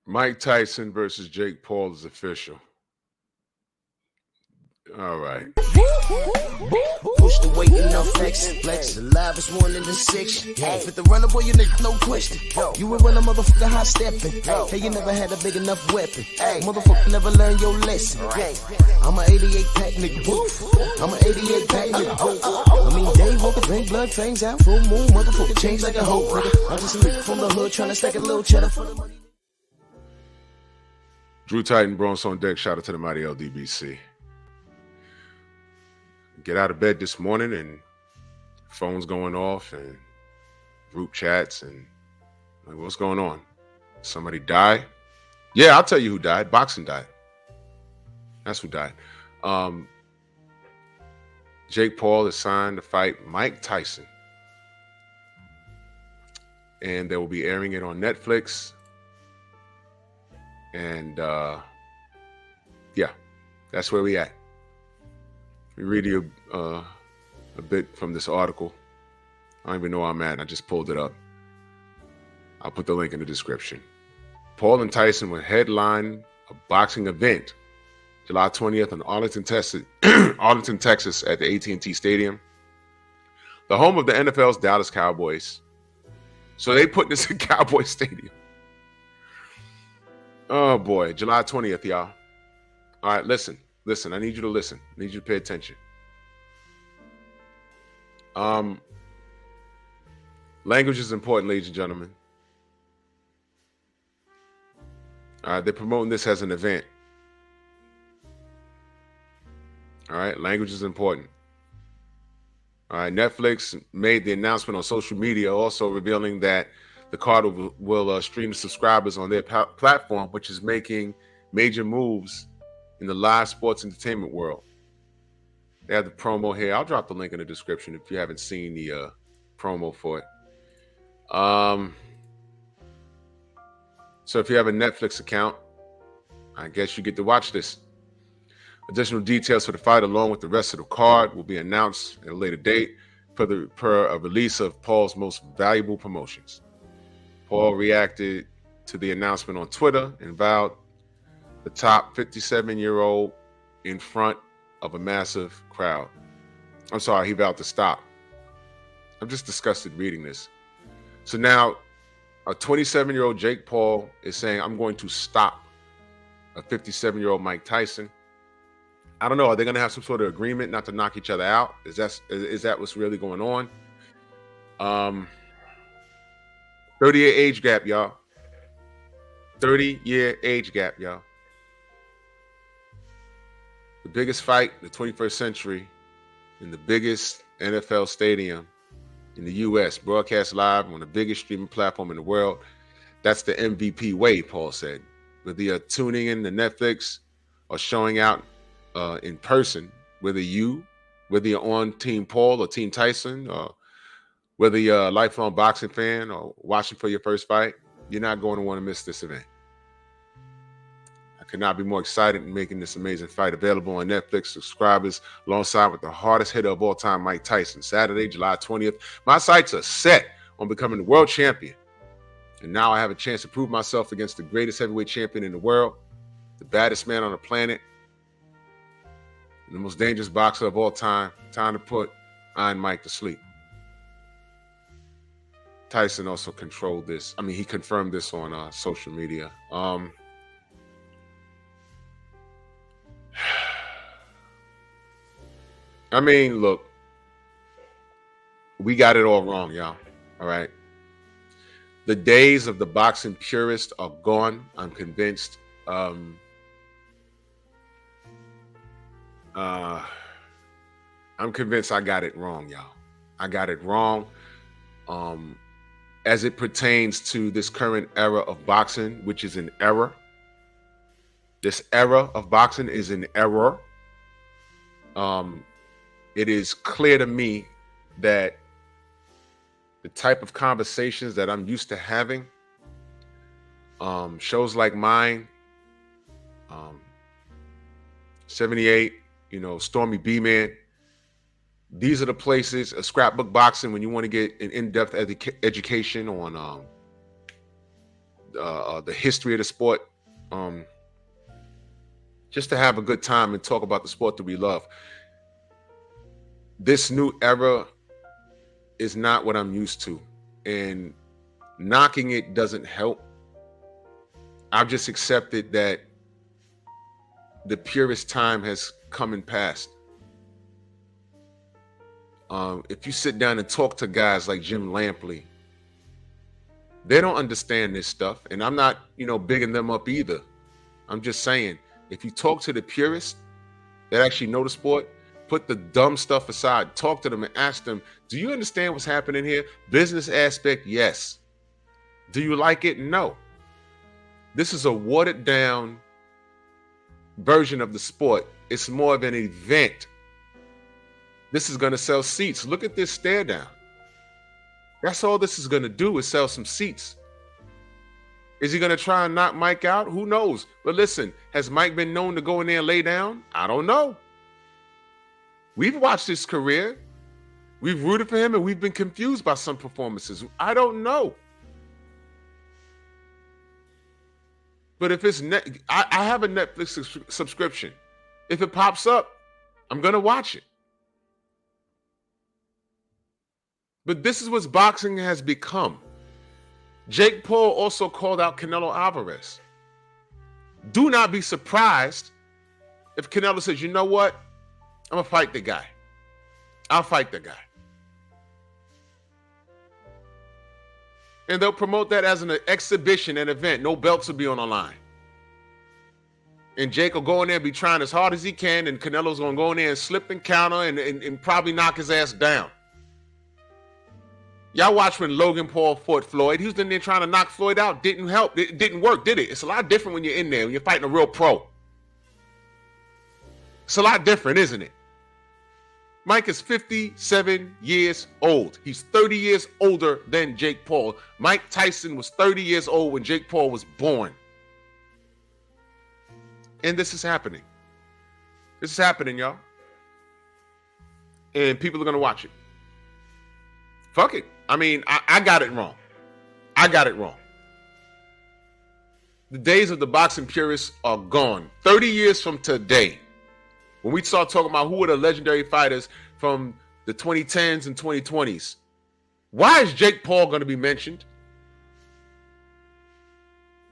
Mike Tyson versus Jake Paul is official. All right. Push the weight in no flex. Flex alive is 1 in the 6. With the runner boy, you nigga, no question. You will run a motherfucker high stepping. Hey, you never had a big enough weapon. Motherfucker never learned your lesson. I'm an 88 pack nigga. I'm an 88 pack nigga. I mean, day walker, drink blood, fangs out. Full moon, motherfucker, change like a hoe, nigga. I'm just a nigga from the hood trying to stack a little cheddar for the money. Drew Titan, Bronx on deck. Shout out to the mighty LDBC. Get out of bed this morning and phones going off and group chats and like, what's going on? Somebody die? Yeah, I'll tell you who died. Boxing died. That's who died. Jake Paul is signed to fight Mike Tyson. And they will be airing it on Netflix. And yeah, that's where we at. Let me read you a bit from this article. I don't even know where I'm at. I just pulled it up. I'll put the link in the description. Paul and Tyson will headline a boxing event July 20th in Arlington, Texas at the AT&T Stadium, the home of the NFL's Dallas Cowboys. So they put this in Cowboy Stadium. Oh boy, July 20th, y'all. All right, listen. I need you to listen. I need you to pay attention. Language is important, ladies and gentlemen. They're promoting this as an event. All right, language is important. All right, Netflix made the announcement on social media, also revealing that the card will stream subscribers on their platform, which is making major moves in the live sports entertainment world. They have the promo here. I'll drop the link in the description if you haven't seen the promo for it. So if you have a Netflix account, I guess you get to watch this. Additional details for the fight, along with the rest of the card, will be announced at a later date per a release of Paul's most valuable promotions. Paul reacted to the announcement on Twitter and vowed the top 57-year-old in front of a massive crowd. I'm sorry, he vowed to stop. I'm just disgusted reading this. So now a 27-year-old Jake Paul is saying, I'm going to stop a 57-year-old Mike Tyson. I don't know. Are they going to have some sort of agreement not to knock each other out? Is that what's really going on? 30-year age gap, y'all. 30-year age gap, y'all. The biggest fight in the 21st century in the biggest NFL stadium in the U.S., broadcast live on the biggest streaming platform in the world. That's the MVP way, Paul said. Whether you're tuning in to Netflix or showing out in person, whether you're on Team Paul or Team Tyson, or whether you're a lifelong boxing fan or watching for your first fight, you're not going to want to miss this event. I could not be more excited in making this amazing fight available on Netflix subscribers alongside with the hardest hitter of all time, Mike Tyson. Saturday, July 20th. My sights are set on becoming the world champion. And now I have a chance to prove myself against the greatest heavyweight champion in the world, the baddest man on the planet, and the most dangerous boxer of all time. Time to put Iron Mike to sleep. Tyson also controlled this. I mean, he confirmed this on social media. I mean, look, we got it all wrong, y'all. All right. The days of the boxing purist are gone. I'm convinced. I'm convinced I got it wrong, y'all. I got it wrong. As it pertains to this current era of boxing, which is an error. This era of boxing is an error. It is clear to me that the type of conversations that I'm used to having, shows like mine, 78, Stormy B-Man, these are the places, a scrapbook boxing, when you want to get an in-depth education on the history of the sport, just to have a good time and talk about the sport that we love. This new era is not what I'm used to, and knocking it doesn't help. I've just accepted that the purest time has come and passed. If you sit down and talk to guys like Jim Lampley, they don't understand this stuff. And I'm not, bigging them up either. I'm just saying, if you talk to the purists that actually know the sport, put the dumb stuff aside, talk to them and ask them, do you understand what's happening here? Business aspect, yes. Do you like it? No. This is a watered down version of the sport. It's more of an event. This is going to sell seats. Look at this stare down. That's all this is going to do, is sell some seats. Is he going to try and knock Mike out? Who knows? But listen, has Mike been known to go in there and lay down? I don't know. We've watched his career. We've rooted for him, and we've been confused by some performances. I don't know. But if it's I have a Netflix subscription. If it pops up, I'm going to watch it. But this is what boxing has become. Jake Paul also called out Canelo Alvarez. Do not be surprised if Canelo says, you know what? I'm going to fight the guy. I'll fight the guy. And they'll promote that as an exhibition, an event. No belts will be on the line. And Jake will go in there and be trying as hard as he can, and Canelo's going to go in there and slip and counter and probably knock his ass down. Y'all watched when Logan Paul fought Floyd. He was in there trying to knock Floyd out. Didn't help. It didn't work, did it? It's a lot different when you're in there, when you're fighting a real pro. It's a lot different, isn't it? Mike is 57 years old. He's 30 years older than Jake Paul. Mike Tyson was 30 years old when Jake Paul was born. And this is happening. This is happening, y'all. And people are going to watch it. Fuck it. I mean, I got it wrong. I got it wrong. The days of the boxing purists are gone. 30 years from today, when we start talking about who are the legendary fighters from the 2010s and 2020s, why is Jake Paul going to be mentioned?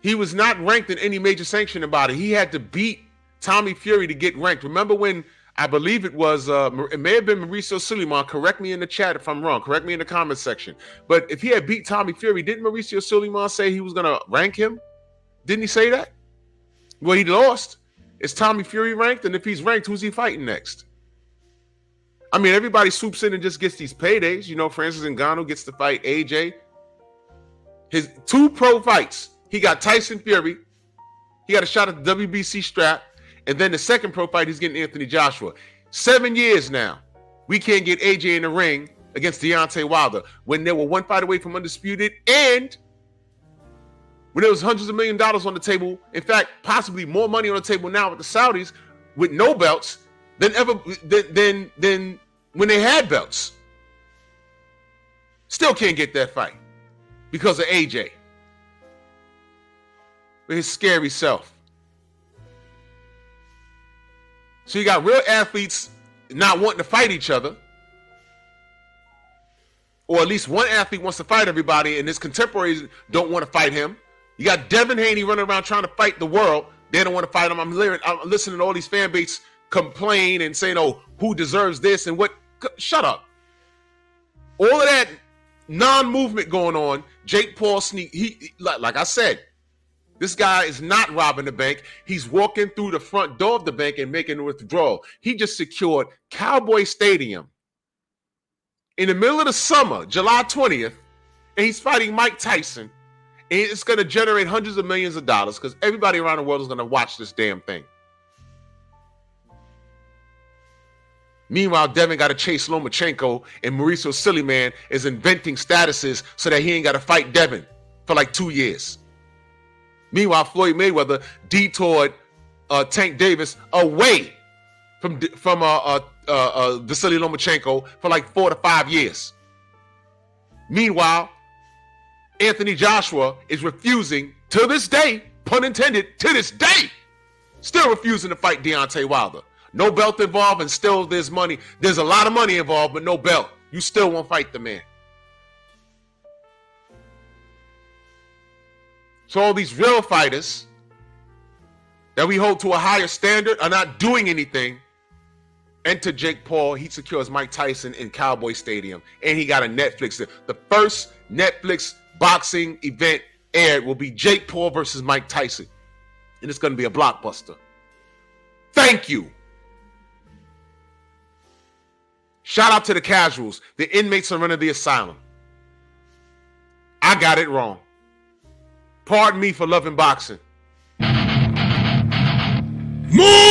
He was not ranked in any major sanctioning body. He had to beat Tommy Fury to get ranked. Remember when, I believe it was, it may have been Mauricio Suleiman. Correct me in the chat if I'm wrong. Correct me in the comments section. But if he had beat Tommy Fury, didn't Mauricio Suleiman say he was going to rank him? Didn't he say that? Well, he lost. Is Tommy Fury ranked? And if he's ranked, who's he fighting next? I mean, everybody swoops in and just gets these paydays. You know, Francis Ngannou gets to fight AJ. His 2 pro fights. He got Tyson Fury. He got a shot at the WBC strap. And then the second pro fight, he's getting Anthony Joshua. 7 years now. We can't get AJ in the ring against Deontay Wilder when they were 1 fight away from undisputed, and when there was hundreds of $millions on the table. In fact, possibly more money on the table now with the Saudis with no belts than when they had belts. Still can't get that fight because of AJ. With his scary self. So you got real athletes not wanting to fight each other. Or at least one athlete wants to fight everybody and his contemporaries don't want to fight him. You got Devin Haney running around trying to fight the world. They don't want to fight him. I'm listening to all these fan bases complain and saying, oh, who deserves this and what? Shut up. All of that non-movement going on. Jake Paul like I said, this guy is not robbing the bank. He's walking through the front door of the bank and making a withdrawal. He just secured Cowboy Stadium in the middle of the summer, July 20th, and he's fighting Mike Tyson. And it's going to generate hundreds of millions of dollars because everybody around the world is going to watch this damn thing. Meanwhile, Devin got to chase Lomachenko, and Mauricio Suleiman is inventing statuses so that he ain't got to fight Devin for like 2 years. Meanwhile, Floyd Mayweather detoured Tank Davis away from Vasily Lomachenko for like 4 to 5 years. Meanwhile, Anthony Joshua is refusing to this day, pun intended, to this day, still refusing to fight Deontay Wilder. No belt involved, and still there's money. There's a lot of money involved, but no belt. You still won't fight the man. So all these real fighters that we hold to a higher standard are not doing anything. Enter Jake Paul. He secures Mike Tyson in Cowboy Stadium, and he got a Netflix. The first Netflix boxing event aired will be Jake Paul versus Mike Tyson, and it's going to be a blockbuster. Thank you. Shout out to the casuals, the inmates on run of the asylum. I got it wrong. Pardon me for loving boxing. Move!